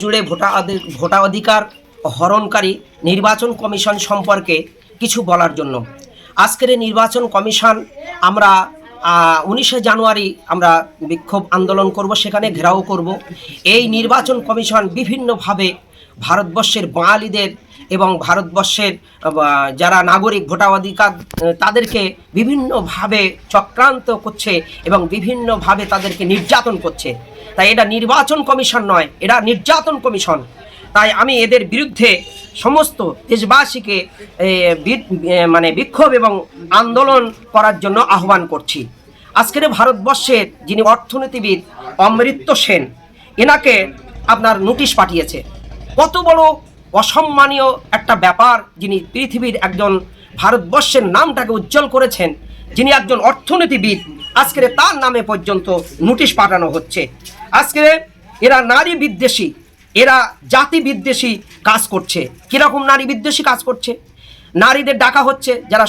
জুড়ে ভোটাধিকার হরণকারী নির্বাচন কমিশন সম্পর্কে কিছু বলার জন্য আজকের নির্বাচন কমিশন আমরা 19শে জানুয়ারি আমরা বিক্ষোভ আন্দোলন করব, সেখানে ঘেরাও করব। এই নির্বাচন কমিশন বিভিন্নভাবে ভারতবর্ষের বাঙালিদের এবং ভারতবর্ষের যারা নাগরিক ভোটাধিকার তাদেরকে বিভিন্নভাবে চক্রান্ত করছে এবং বিভিন্নভাবে তাদেরকে নির্যাতন করছে। তাই এটা নির্বাচন কমিশন নয়, এটা নির্যাতন কমিশন। তাই আমি এদের বিরুদ্ধে সমস্ত দেশবাসীকে বিক্ষোভ এবং আন্দোলন করার জন্য আহ্বান করছি। আজকের ভারতবর্ষের যিনি অর্থনীতিবিদ অমৃত্য সেন, এনাকে আপনার নোটিশ পাঠিয়েছে। কত বড় অসম্মানীয় একটা ব্যাপার! যিনি পৃথিবীর একজন ভারতবর্ষের নামটাকে উজ্জ্বল করেছেন, যিনি একজন অর্থনীতিবিদ, আজকের তার নামে পর্যন্ত নোটিশ পাঠানো হচ্ছে। আজকে এরা নারী বিদ্বেষী, এরা জাতি বিদ্বেষী কাজ করছে। কীরকম নারী বিদ্বেষী কাজ করছে? নারীদের ডাকা হচ্ছে, যারা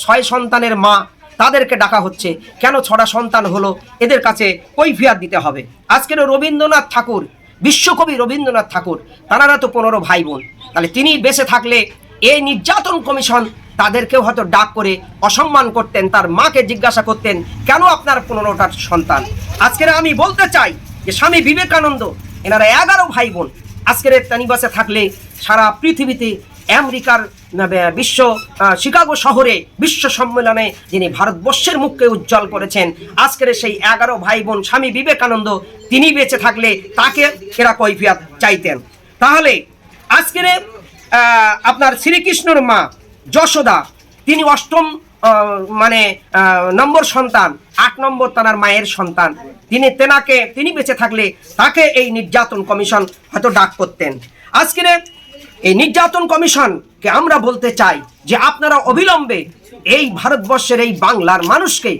6 সন্তানের মা তাদেরকে ডাকা হচ্ছে। কেন 6টা সন্তান হলো? এদের কাছে কৈফিয়ত দিতে হবে। আজকের রবীন্দ্রনাথ ঠাকুর, বিশ্বকবি রবীন্দ্রনাথ ঠাকুর, তারা তো 15 ভাই বোন। তাহলে তিনি বেঁচে থাকলে এই নির্যাতন কমিশন তাদেরকেও হয়তো ডাক করে অসম্মান করতেন, তার মাকে জিজ্ঞাসা করতেন কেন আপনার 15টা সন্তান। আজকের আমি বলতে চাই যে স্বামী বিবেকানন্দ, এনারা 11 ভাই বোন। আজকের তিনি বেঁচে থাকলে সারা পৃথিবীতে আমেরিকার শিকাগো শহরে বিশ্ব সম্মেলনে যিনি ভারতবর্ষের মুখকে উজ্জ্বল করেছেন, আজকের সেই 11 ভাই বোন স্বামী বিবেকানন্দ, তিনি বেঁচে থাকলে তাকে এরা কৈফিয়ত চাইতেন। তাহলে আজকের আপনার শ্রীকৃষ্ণর মা যশোদা, তিনি 8ম নম্বর সন্তান, 8 নম্বর তার মায়ের সন্তান। তিনি বেঁচে থাকলে তাকে এই নির্যাতন কমিশন হয়তো ডাক করতেন। আজকের এই নির্যাতন কমিশনকে আমরা বলতে চাই যে আপনারা অবিলম্বে এই ভারতবর্ষের এই বাংলার মানুষকে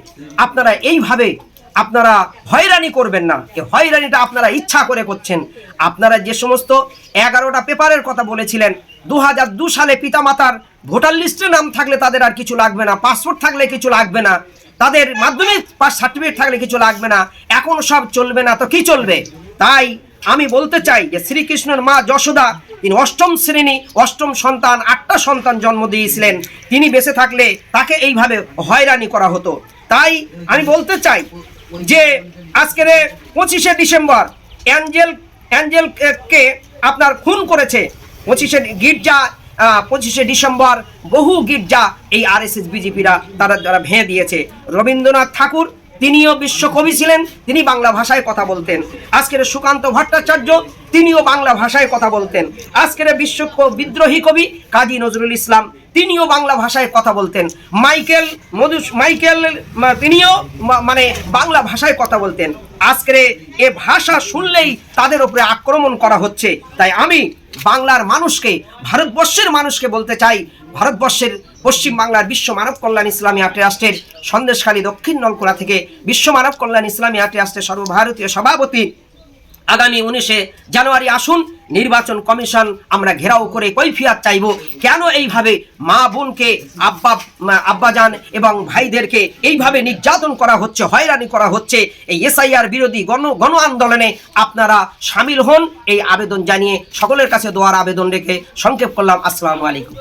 আপনারা এইভাবে আপনারা হয়রানি করবেন না। এই হয়রানিটা আপনারা ইচ্ছা করে করছেন। আপনারা যে সমস্ত 11টা পেপারের কথা বলেছিলেন, 2002 সালে পিতামাতার ভোটার লিস্টে নাম থাকলে তাদের আর কিছু লাগবে না, পাসপোর্ট থাকলে কিছু লাগবে না, তাদের মাধ্যমিক পাস সার্টিফিকেট থাকলে কিছু লাগবে না, এখন সব চলবে না তো কি চলবে? তাই আমি বলতে চাই যে শ্রীকৃষ্ণের মা যশোদা, তিনি 8ম শ্রেণী 8ম সন্তান, 8টা সন্তান জন্ম দিয়েছিলেন। তিনি বেঁচে থাকলে তাকে এইভাবে হয়রানি করা হতো। তাই আমি বলতে চাই যে আজকের 25শে ডিসেম্বর অ্যাঞ্জেলকে আপনার খুন করেছে। 25শে ডিসেম্বর বহু গির্জা এই RSS বিজেপিরা তারা ভেঙে দিয়েছে। রবীন্দ্রনাথ ঠাকুর, তিনিও বিশ্বকবি ছিলেন, তিনি বাংলা ভাষায় কথা বলতেন। আজকের সুকান্ত ভট্টাচার্য, তিনিও বাংলা ভাষায় কথা বলতেন। আজকের বিশ্ব বিদ্রোহী কবি কাজী নজরুল ইসলাম, তিনিও বাংলা ভাষায় কথা বলতেন। মাইকেল তিনিও বাংলা ভাষায় কথা বলতেন। আজকের এ ভাষা শুনলেই তাদের উপরে আক্রমণ করা হচ্ছে। তাই আমি বাংলার মানুষকে, ভারতবর্ষের মানুষকে বলতে চাই, ভারতবর্ষের পশ্চিম বাংলার বিশ্ব মানব কল্যাণ ইসলামী ট্রাস্টের সন্দেশখালী দক্ষিণ নলকুড়া থেকে বিশ্ব মানব কল্যাণ ইসলামী ট্রাস্টের সর্বভারতীয় সভাপতি, আগামী 19শে জানুয়ারি আসুন, নির্বাচন কমিশন আমরা ঘেরাও করে কৈফিয়ত চাইব। কেন এইভাবে মা বোনকে, আব্বাজান এবং ভাইদেরকে এইভাবে নির্যাতন করা হচ্ছে, হয়রানি করা হচ্ছে? এই SIR বিরোধী গণ আন্দোলনে আপনারা সামিল হন, এই আবেদন জানিয়ে সকলের কাছে দোয়ার আবেদন রেখে সংক্ষেপ করলাম। আসসালামু আলাইকুম।